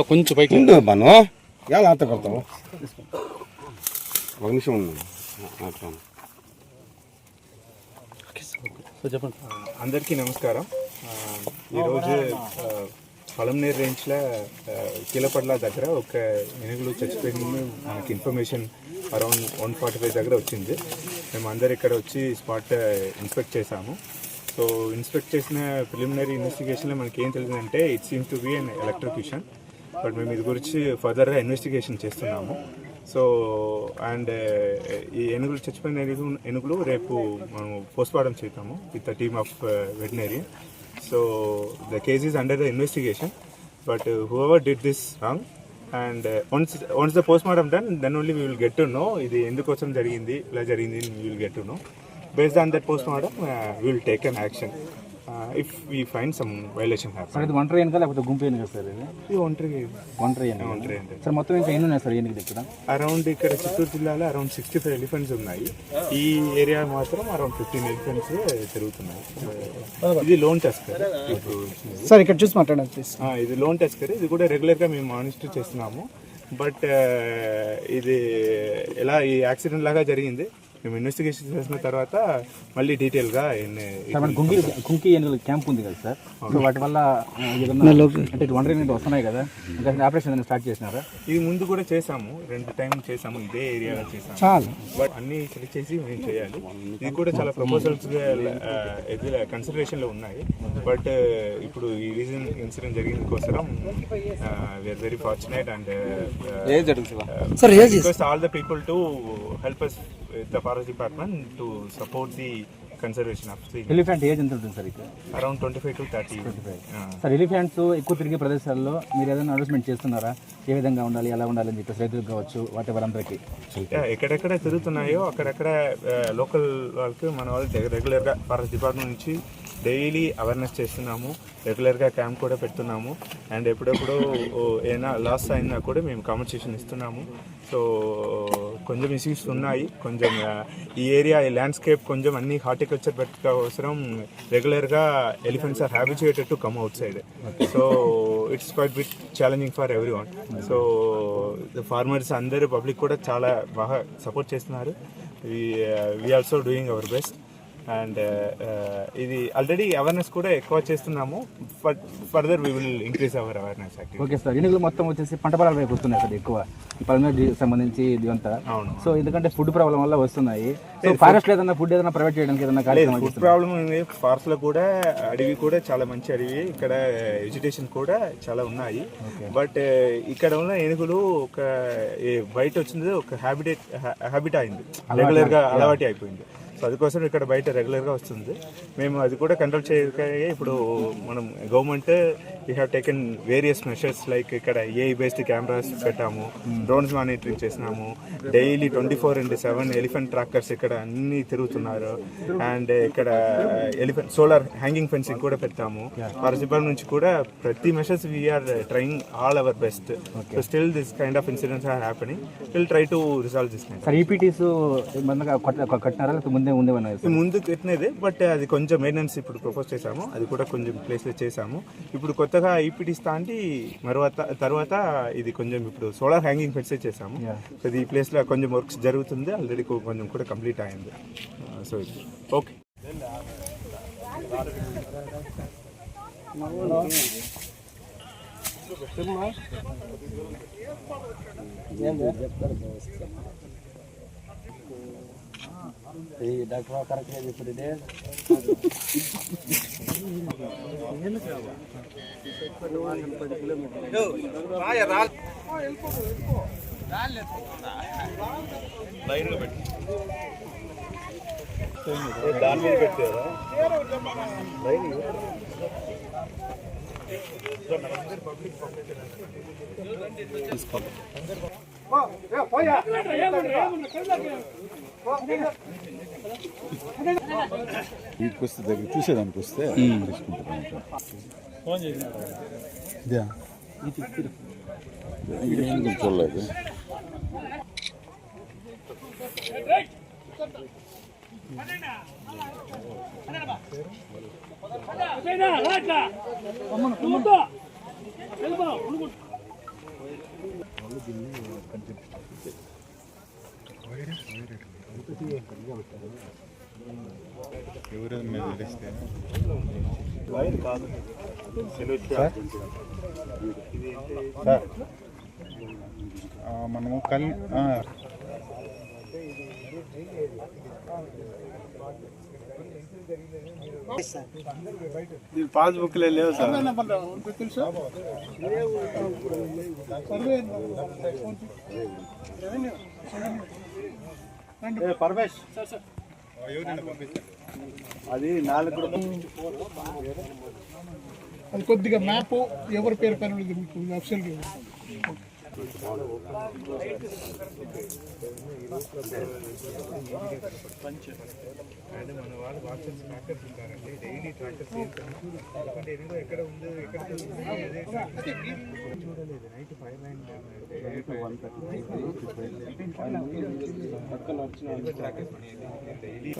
కొంచెం పైకి బాను ఎలా ఆట కొడతావు ఒక నిమిషం చెప్పండి. అందరికీ నమస్కారం. ఈరోజు పలంనేరు రేంజ్లో కీలపట్ల దగ్గర ఒక ఏనుగులు చచ్చిపోయింది మనకి ఇన్ఫర్మేషన్ అరౌండ్ 145 దగ్గర వచ్చింది. మేము అందరు ఇక్కడ వచ్చి స్పాట్ ఇన్స్పెక్ట్ చేసాము. సో ఇన్స్పెక్ట్ చేసిన ప్రిలిమినరీ ఇన్వెస్టిగేషన్లో మనకి ఏం తెలిసిందంటే it seems to be an electrocution. But మేము ఇది గురించి ఫర్దర్గా ఇన్వెస్టిగేషన్ చేస్తున్నాము. సో అండ్ ఈ ఏనుగులు చచ్చిపోయిన ఏనుగులు రేపు మనం పోస్ట్మార్టం చేద్దాము with the team of veterinary. So the case is under the investigation, but whoever did this wrong and once the postmortem done then only we will get to know ఇది ఎందుకోసం జరిగింది, ఇలా జరిగింది we will get to know. Based on that postmortem we will take an action if we find some violation happen. Sir ఇది ఒంటరి ఏనుగా లేకపోతే గుంపు ఏనుగా sir? ఇది ఒంటరి ఏనుగా సార్. మొత్తం ఇంకా ఎన్ని ఉన్నాయి సార్ ఏనుగులు ఇక్కడ? అరౌండ్ ఇక్కడ చిత్తూరు జిల్లాలో అరౌండ్ 65 ఎలిఫెంట్స్ ఉన్నాయి. ఈ ఏరియా మాత్రం అరౌండ్ 15 ఎలిఫెంట్స్ తిరుగుతున్నాయి. ఇది లోన్ టస్కర్. సార్ ఇక్కడ చూసి మాట్లాడండి ప్లీజ్. ఇది లోన్ టస్కర్. ఇది కూడా రెగ్యులర్గా మేము మానిటర్ చేస్తున్నాము. బట్ ఇది ఎలా ఈ యాక్సిడెంట్ లాగా జరిగింది మేము ఇన్వెస్టిగేషన్ చేసిన తర్వాత మళ్ళీ డీటెయిల్గా కుంకి ఏనుగుల క్యాంప్ ఉంది కదా సార్. సో వాటి వల్ల అంటే ఒంటరి ఏనుగులు వస్తున్నాయి కదా, ఇంకా ఆపరేషన్ స్టార్ట్ చేసినారా? ఇది ముందు కూడా చేసాము, 2 టైం చేసాము, ఇదే ఏరియాలో చేసాము. బట్ అన్ని చెక్ చేసి మేము చేయాలి. ఇది కూడా చాలా ప్రపోజల్స్ కన్సిడరేషన్లో ఉన్నాయి. బట్ ఇప్పుడు ఈ రీజన్ ఇన్సిడెంట్ జరిగిన కోసం we are very fortunate and request all the people to help us with the forest department to support the conservation of the elephant age ఎంత ఉంటుంది సార్? ఇక్కడ around 25 to 30. సార్ ఎలిఫెంట్స్ ఎక్కువ తిరిగే ప్రదేశాల్లో మీరు ఏదైనా అనౌన్స్మెంట్ చేస్తున్నారా? ఏ విధంగా ఉండాలి, ఎలా ఉండాలి అని చెప్పేసి రైతులకు కావచ్చు వాటి వారందరికీ ఎక్కడెక్కడ తిరుగుతున్నాయో అక్కడెక్కడ లోకల్ వాళ్ళకి మన వాళ్ళు రెగ్యులర్గా ఫారెస్ట్ డిపార్ట్మెంట్ నుంచి డైలీ అవేర్నెస్ చేస్తున్నాము. రెగ్యులర్గా క్యాంప్ కూడా పెడుతున్నాము. అండ్ ఎప్పుడెప్పుడు ఏదైనా లాస్ అయినా కూడా మేము కాంపెన్సేషన్ ఇస్తున్నాము. సో కొంచెం ఇష్యూస్ ఉన్నాయి. కొంచెం ఈ ఏరియా ఈ ల్యాండ్స్కేప్ కొంచెం అన్ని హార్టికల్చర్ పెట్టడం అవసరం. రెగ్యులర్గా elephants are habituated to come outside. So it's quite bit challenging for everyone. So farmers అందరూ పబ్లిక్ కూడా చాలా బాగా సపోర్ట్ చేస్తున్నారు. We also doing our best. And ఇది ఆల్రెడీ అవేర్నెస్ కూడా ఎక్కువ చేస్తున్నాము. Further we will increase our awareness. Okay sir. ఏనుగులు మొత్తం వచ్చేసి పంట పొలాల వైపు వస్తున్నాయి సార్ ఎక్కువ, ఈ పల్మనేరుకి సంబంధించి ఇది అంతా. అవును. సో ఎందుకంటే ఫుడ్ ప్రాబ్లం వల్ల వస్తున్నాయి. సో ఫారెస్ట్ ఏదైనా ఫుడ్ ఏదైనా ప్రొవైడ్ చేయడానికి ఏదైనా కార్యక్రమం? ఫుడ్ ప్రాబ్లం ఉంది. ఫారెస్ట్ లో కూడా అడవి కూడా చాలా మంచి అడవి. ఇక్కడ వెజిటేషన్ కూడా చాలా ఉన్నాయి. బట్ ఇక్కడ ఉన్న ఏనుగులు ఒక బయట వచ్చింది ఒక హ్యాబిట్ అయింది, రెగ్యులర్ గా అలవాటు అయిపోయింది. సో అందుకోసం ఇక్కడ బయట రెగ్యులర్గా వస్తుంది. మేము అది కూడా కంట్రోల్ చేయక ఇప్పుడు మనం government we have taken various measures like ఇక్కడ ఏఐ బేస్డ్ కెమెరాస్ పెట్టాము, డ్రోన్స్ మానిటరింగ్ చేసినాము. డైలీ 24/7 ఎలిఫెంట్ ట్రాకర్స్ ఇక్కడ అన్ని తిరుగుతున్నారు. అండ్ ఇక్కడ ఎలిఫెంట్ సోలార్ హ్యాంగింగ్ ఫెన్సింగ్ కూడా పెట్టాము. ఫారెస్ట్ డిపార్ట్మెంట్ నుంచి కూడా ప్రతి measures we are trying all our best. So still this kind of incidents are happening. Will try to resolve this. ఈపీటీస్ కట్టినారా ముందు కట్టినది, బట్ అది కొంచెం మెయింటెనెన్స్ ఇప్పుడు ప్రపోజ్ చేసాము. అది కూడా కొంచెం ప్లేస్లో చేసాము. ఇప్పుడు కొత్తగా ఈపీటీస్ తాంటి తర్వాత ఇది కొంచెం ఇప్పుడు సోలార్ హ్యాంగింగ్ ఫెన్స్ చేసాము. సో ఈ ప్లేస్లో కొంచెం వర్క్స్ జరుగుతుంది. ఆల్రెడీ కొంచెం కూడా కంప్లీట్ అయింది. So okay. డాక్టర్ కరెక్ట్గా చెప్పాడు. దాని మీద పెట్టారా వీటికి వస్తే దగ్గర చూసేదానికి వస్తే తీసుకుంటాను చూడలేదు మనము పాస్బుక్ లేవు సార్ పరమేశ్ అది 4 అది కొద్దిగా మ్యాప్ ఎవరి పేరు పైన మీకు ఆప్షన్ అండ్ మన వాళ్ళు వాట్సాప్ ట్రాకర్స్ ఉంటారండి డైలీ ట్రాకర్స్ ఎందుకంటే ఎన్నో ఎక్కడ ఉందో ఎక్కడ చూడలేదు నైట్ 5 9 ట్రాకర్స్ డైలీ